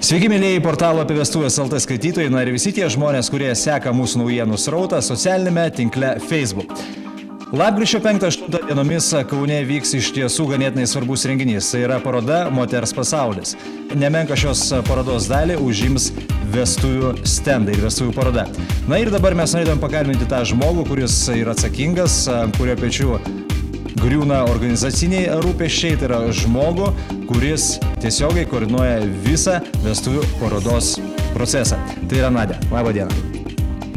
Sveiki, mėlyjei portalo apie vestuvės LT skaitytojai, na ir visi tie žmonės, kurie seka mūsų naujienų srautą socialinėme tinkle Facebook. Lapkričio 5-8 dienomis Kaune vyks iš tiesų ganėtinai svarbus renginys. Tai yra paroda Moters pasaulis. Nemenka šios parodos dalį užims vestuvių stendai ir vestuvių paroda. Na ir dabar mes norėtume pakalbinti tą žmogų, kuris yra atsakingas, kurio pečių griūna organizaciniai rūpesčiai, tai yra žmogų, kuris tiesiogiai koordinuoja visą vestuvių parodos procesą. Tai yra Nadia. Labą dieną.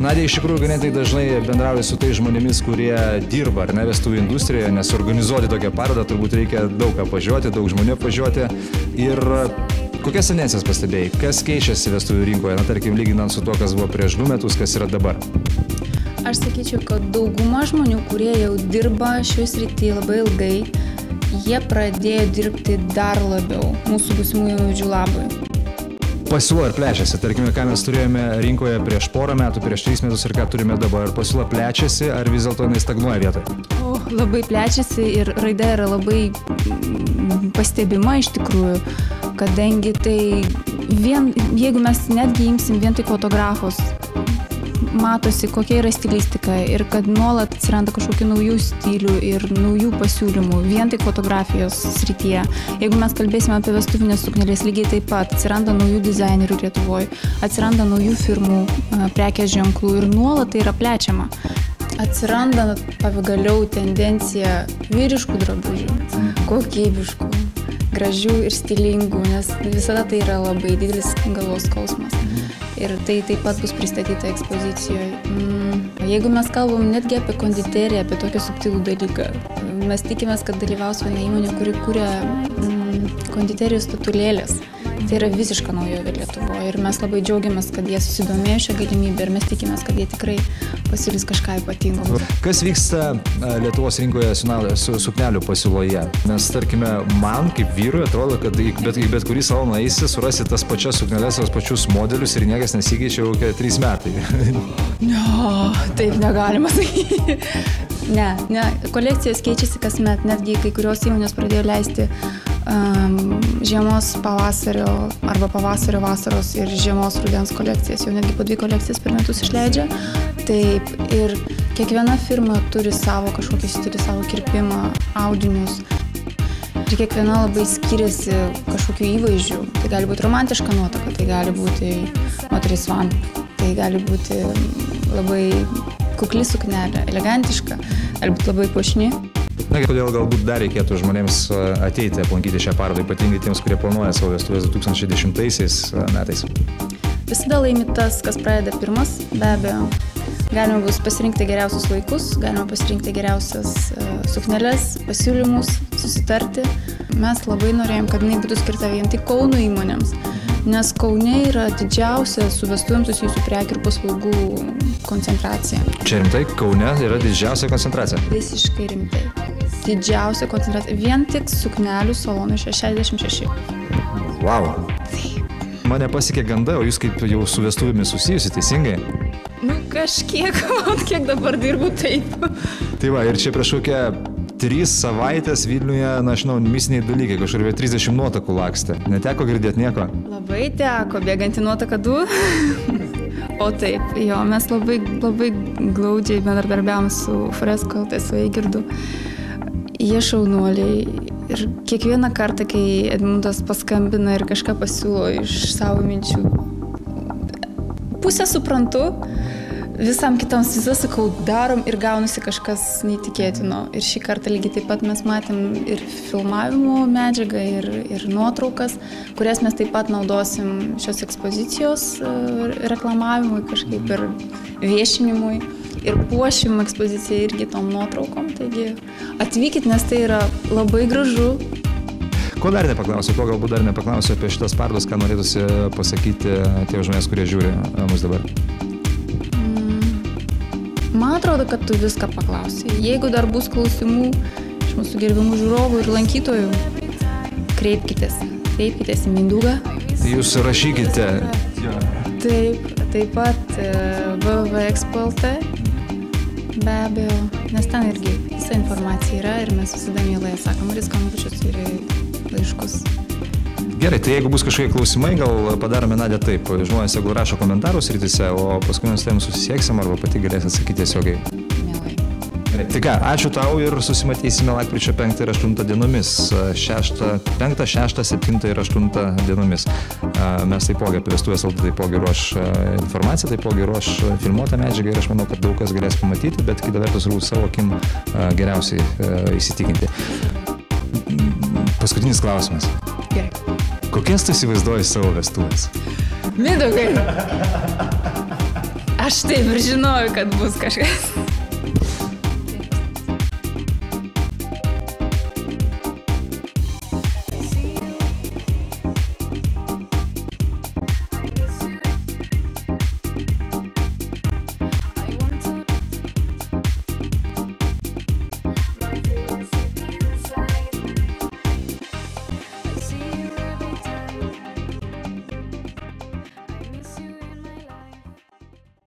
Nadia iš tikrųjų ganėtinai dažnai bendrauja su tais žmonėmis, kurie dirba ar ne vestuvių industrijoje, nes organizuoti tokią parodą turbūt reikia daug apvažiuoti, daug žmonių apvažiuoti. Ir kokias tendencijas pastebėjai? Kas keičiasi vestuvių rinkoje, na tarkim, lyginant su to, kas buvo prieš 2 metus, kas yra dabar? Aš sakyčiau, kad dauguma žmonių, kurie jau dirba šioje srityje labai ilgai, jie pradėjo dirbti dar labiau mūsų būsimų jaunuolių labui. Pasiūla ir plečiasi. Tarkime, ką mes turėjome rinkoje prieš porą metų, prieš 3 metus ir ką turime dabar. Ar pasiūla plečiasi, ar vis dėlto jinai stagnuoja vietoje? Labai plečiasi ir raida yra labai pastebima iš tikrųjų, kadangi tai jeigu mes netgi imsim vien tik fotografus, matosi, kokia yra stilistika ir kad nuolat atsiranda kažkokių naujų stilių ir naujų pasiūlymų, vien tik fotografijos srityje. Jeigu mes kalbėsime apie vestuvinės suknelės, lygiai taip pat atsiranda naujų dizainerių Lietuvoje, atsiranda naujų firmų, prekės ženklų ir nuolat tai yra plečiama. Atsiranda pagaliau tendencija vyriškų drabužių, kokybiškų, gražių ir stilingų, nes visada tai yra labai didelis galvos skausmas. Ir tai taip pat bus pristatyta ekspozicijoje. Jeigu mes kalbam netgi apie konditeriją, apie tokį subtilų dalyką, mes tikimės, kad dalyvaus viena įmonė, kuri kuria konditerijos statulėlės. Tai yra visiška naujovė Lietuvoje ir mes labai džiaugiamės, kad jie susidomėjo šią galimybę ir mes tikimės, kad jie tikrai pasiūlys kažką ypatingo. Kas vyksta Lietuvos rinkoje su suknelių pasiūloje? Nes, tarkime, man kaip vyrui atrodo, kad bet kurį saloną eisi, surasi tas pačias sukneles, tos pačius modelius ir niekas nesikeičia jau 3 metai. No, taip negalima sakyti. Ne, kolekcijos keičiasi kasmet, netgi kai kurios įmonės pradėjo leisti žiemos pavasario arba pavasario vasaros ir žiemos rudens kolekcijas, jau netgi po 2 kolekcijas per metus išleidžia. Taip, ir kiekviena firma turi savo kažkokį stilį, savo kirpimą, audinius. Ir kiekviena labai skiriasi kažkokiu įvaizdžiu. Tai gali būti romantiška nuotaka, tai gali būti moteris vamp, tai gali būti labai kukli suknelė, elegantiška, gali būti labai puošni. Na, kodėl galbūt dar reikėtų žmonėms ateiti aplankyti šią parodą, ypatingai tiems, kurie planuoja savo vestuvės 2010 metais? Visada laimi tas, kas pradeda pirmas, be abejo. Galima bus pasirinkti geriausius laikus, galima pasirinkti geriausias sukneles, pasiūlymus, susitarti. Mes labai norėjom, kad jinai būtų skirta vien tik Kauno įmonėms, nes Kaune yra didžiausia su vestuvėms susijusių prekių ir paslaugų koncentracija. Čia rimtai? Kaune yra didžiausia koncentracija? Visiškai rimtai. Didžiausia koncentracija. Vien tik suknelių salonų 66. Wow. Mane pasiekė ganda, o jūs kaip jau su vestuvėmis susijusi, teisingai? Kažkiek, kiek dabar dirbu taip. Tai va, ir čia prieš kokią 3 savaitės Vilniuje, na, žinau, misiniai dalykai, kažkur 30 nuotakų lakstė. Neteko girdėti nieko? Labai teko, bėgantį nuotaką 2. O taip, jo, mes labai glaudžiai bendradarbiavom su Fresko, tai su Eigirdu. Jie šaunuoliai ir kiekvieną kartą, kai Edmundas paskambina ir kažką pasiūlo iš savo minčių, pusę suprantu, visam kitams visą sakau, darom ir gaunasi kažkas neįtikėtino. Ir šį kartą lygiai taip pat mes matėm ir filmavimo medžiagą, ir nuotraukas, kurias mes taip pat naudosim šios ekspozicijos reklamavimui, kažkaip ir viešinimui. Ir puošim ekspoziciją irgi tom nuotraukom. Taigi atvykit, nes tai yra labai gražu. Ko dar nepaklausiu, ko galbūt dar nepaklausiu apie šitas parodas, ką norėtųsi pasakyti tie žmonės, kurie žiūri mus dabar? Man atrodo, kad tu viską paklausai. Jeigu dar bus klausimų iš mūsų gerbiamų žiūrovų ir lankytojų, kreipkitės į Mindaugą. Jūs rašykite. Taip pat www.expo.lt. Be abejo, nes ten irgi visa informacija yra ir mes visada mielai atsakom ir skambučius ir laiškus. Gerai, tai jeigu bus kažkokie klausimai, gal padarome Nadia taip. Žmonės, jeigu rašo komentarus rytise, o paskui mes tavim susisieksim arba pati galės atsakyti tiesiogiai. Mielai. Gerai, tai ką, ačiū tau ir susimatysime lapkričio 5 ir 8 dienomis. 5, 6, 7 ir 8 dienomis. Mes taipogi apie vestuvės taipogi ruoš informaciją, taipogi ruoš filmuotą medžiagą ir aš manau, kad daug kas galės pamatyti, bet kita vertus savo akim geriausiai įsitikinti. Paskutinis klausimas. Gerai. Kokias tu įsivaizduoji savo vestuvės? Mindaugai. Aš taip ir žinojau, kad bus kažkas.